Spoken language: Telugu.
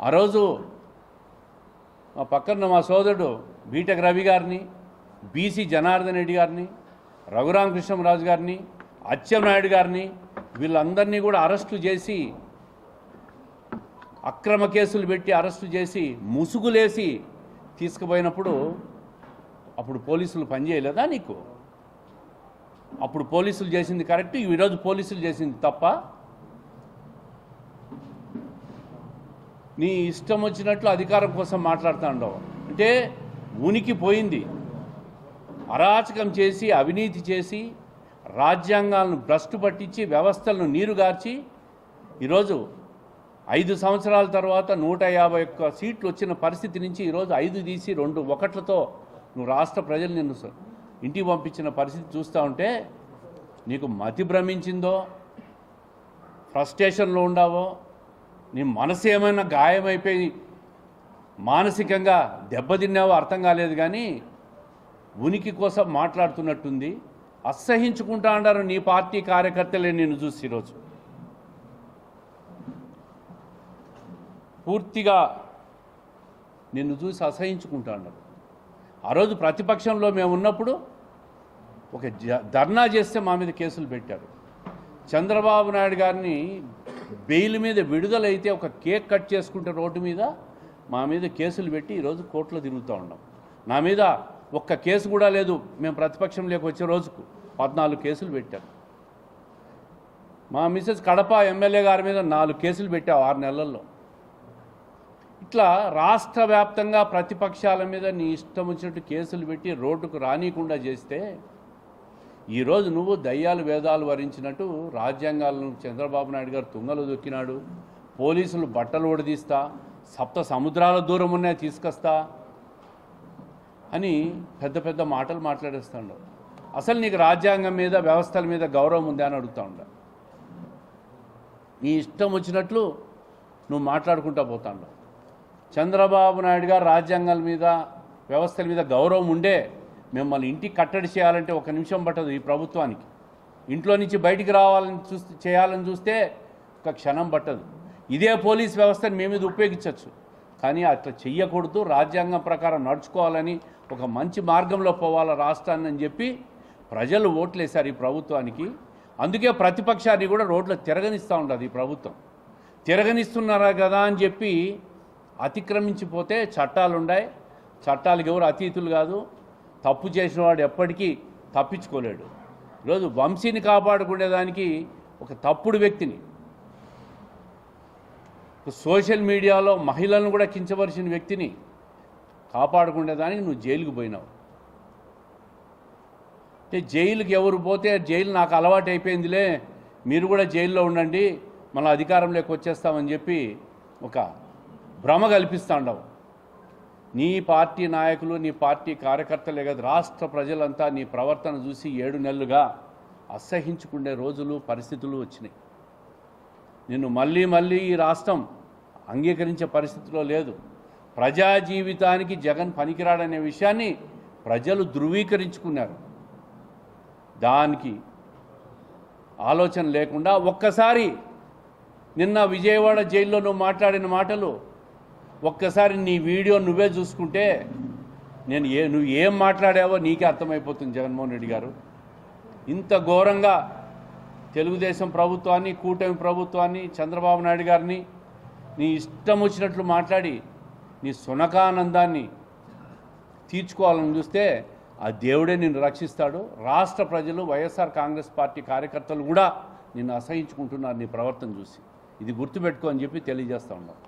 ఆ రోజు మా పక్కన మా సోదరుడు బీటెక్ రవి గారిని, బీసీ జనార్దన్ రెడ్డి గారిని, రఘురామకృష్ణరాజు గారిని, అచ్చెన్నాయుడు గారిని, వీళ్ళందరినీ కూడా అరెస్టు చేసి, అక్రమ కేసులు పెట్టి అరెస్టు చేసి ముసుగులేసి తీసుకుపోయినప్పుడు అప్పుడు పోలీసులు పనిచేయలేదా నీకు? అప్పుడు పోలీసులు చేసింది కరెక్ట్, ఈరోజు పోలీసులు చేసింది తప్ప? నీ ఇష్టం వచ్చినట్లు అధికారం కోసం మాట్లాడుతాండవు అంటే ఉనికి పోయింది. అరాచకం చేసి, అవినీతి చేసి, రాజ్యాంగాలను భ్రష్టు పట్టించి, వ్యవస్థలను నీరుగార్చి ఈరోజు 5 సంవత్సరాల తర్వాత 151 సీట్లు వచ్చిన పరిస్థితి నుంచి ఈరోజు 5 తీసి 2 ఒకట్లతో నువ్వు రాష్ట్ర ప్రజలు నిన్ను ఇంటికి పంపించిన పరిస్థితి చూస్తూ ఉంటే నీకు మతి భ్రమించిందో, ఫ్రస్ట్రేషన్లో ఉండావో, నీ మనసు ఏమైనా గాయమైపోయి మానసికంగా దెబ్బతిన్నావో అర్థం కాలేదు. కానీ ఉనికి కోసం మాట్లాడుతున్నట్టుంది. అసహించుకుంటా అంటారు నీ పార్టీ కార్యకర్తలే నిన్ను చూసి ఈరోజు పూర్తిగా నిన్ను చూసి అసహించుకుంటా అన్నారు. ఆ రోజు ప్రతిపక్షంలో మేము ఉన్నప్పుడు ఒక ధర్నా చేస్తే మా మీద కేసులు పెట్టారు. చంద్రబాబు నాయుడు గారిని బెయిల్ మీద విడుదలైతే ఒక కేక్ కట్ చేసుకుంటే రోడ్డు మీద మా మీద కేసులు పెట్టి ఈరోజు కోర్టులో తిరుగుతూ ఉన్నాం. నా మీద ఒక్క కేసు కూడా లేదు. మేము ప్రతిపక్షంలోకి వచ్చే రోజుకు 14 కేసులు పెట్టారు. మా మిసెస్ కడప ఎమ్మెల్యే గారి మీద 4 కేసులు పెట్టావు 6 నెలల్లో. ఇట్లా రాష్ట్ర వ్యాప్తంగా ప్రతిపక్షాల మీద నీ ఇష్టం వచ్చినట్టు కేసులు పెట్టి రోడ్డుకు రానియకుండా చేస్తే ఈరోజు నువ్వు దయ్యాలు వేదాలు వరించినట్టు రాజ్యాంగాలను చంద్రబాబు నాయుడు గారు తుంగలు దొక్కినాడు, పోలీసులు బట్టలు ఒడిదీస్తా, 7 సముద్రాల దూరం ఉన్నాయి తీసుకొస్తా అని పెద్ద పెద్ద మాటలు మాట్లాడేస్తాడు. అసలు నీకు రాజ్యాంగం మీద, వ్యవస్థల మీద గౌరవం ఉందా అని అడుగుతూ ఉండ. నీ ఇష్టం వచ్చినట్లు నువ్వు మాట్లాడుకుంటూ పోతాడు. చంద్రబాబు నాయుడు గారు రాజ్యాంగాల మీద, వ్యవస్థల మీద గౌరవం ఉండే మిమ్మల్ని ఇంటికి కట్టడి చేయాలంటే 1 నిమిషం పట్టదు ఈ ప్రభుత్వానికి. ఇంట్లో నుంచి బయటికి రావాలని చేయాలని చూస్తే 1 క్షణం పట్టదు. ఇదే పోలీస్ వ్యవస్థను మీ మీద ఉపయోగించవచ్చు, కానీ అట్లా చెయ్యకూడదు. రాజ్యాంగం ప్రకారం నడుచుకోవాలని, ఒక మంచి మార్గంలో పోవాలా రాష్ట్రాన్ని అని చెప్పి ప్రజలు ఓట్లేశారు ఈ ప్రభుత్వానికి. అందుకే ప్రతిపక్షాన్ని కూడా రోడ్లో తిరగనిస్తూ ఉండదు ఈ ప్రభుత్వం. తిరగనిస్తున్నారా కదా అని చెప్పి అతిక్రమించిపోతే చట్టాలు ఉన్నాయి. చట్టాలకు ఎవరు అతీతులు కాదు. తప్పు చేసిన వాడు ఎప్పటికీ తప్పించుకోలేడు. ఈరోజు వంశీని కాపాడుకునేదానికి ఒక తప్పుడు వ్యక్తిని, సోషల్ మీడియాలో మహిళలను కూడా కించపరిచిన వ్యక్తిని కాపాడుకునేదానికి నువ్వు జైలుకు పోయినావు. అంటే జైలుకి ఎవరు పోతే జైలు నాకు అలవాటు అయిపోయిందిలే, మీరు కూడా జైల్లో ఉండండి, మళ్ళీ అధికారంలోకి వచ్చేస్తామని చెప్పి ఒక భ్రమ కల్పిస్తూ ఉండవు. నీ పార్టీ నాయకులు, నీ పార్టీ కార్యకర్తలే కదా, రాష్ట్ర ప్రజలంతా నీ ప్రవర్తన చూసి 7 నెలలుగా అసహించుకునే రోజులు, పరిస్థితులు వచ్చినాయి. నిన్ను మళ్ళీ మళ్ళీ ఈ రాష్ట్రం అంగీకరించే పరిస్థితిలో లేదు. ప్రజా జీవితానికి జగన్ పనికిరాడనే విషయాన్ని ప్రజలు ధృవీకరించుకున్నారు. దానికి ఆలోచన లేకుండా ఒక్కసారి నిన్న విజయవాడ జైల్లో నువ్వు మాట్లాడిన మాటలు ఒక్కసారి నీ వీడియో నువ్వే చూసుకుంటే నువ్వు ఏం మాట్లాడావో నీకే అర్థమైపోతుంది. జగన్మోహన్ రెడ్డి గారు ఇంత ఘోరంగా తెలుగుదేశం ప్రభుత్వాన్ని, కూటమి ప్రభుత్వాన్ని, చంద్రబాబు నాయుడు గారిని నీ ఇష్టం వచ్చినట్లు మాట్లాడి నీ సునకానందాన్ని తీర్చుకోవాలని చూస్తే ఆ దేవుడే నిన్ను రక్షిస్తాడు. రాష్ట్ర ప్రజలు, వైఎస్ఆర్ కాంగ్రెస్ పార్టీ కార్యకర్తలు కూడా నిన్ను అసహించుకుంటున్నారు నీ ప్రవర్తన చూసి. ఇది గుర్తుపెట్టుకో అని చెప్పి తెలియజేస్తూ ఉన్నాం.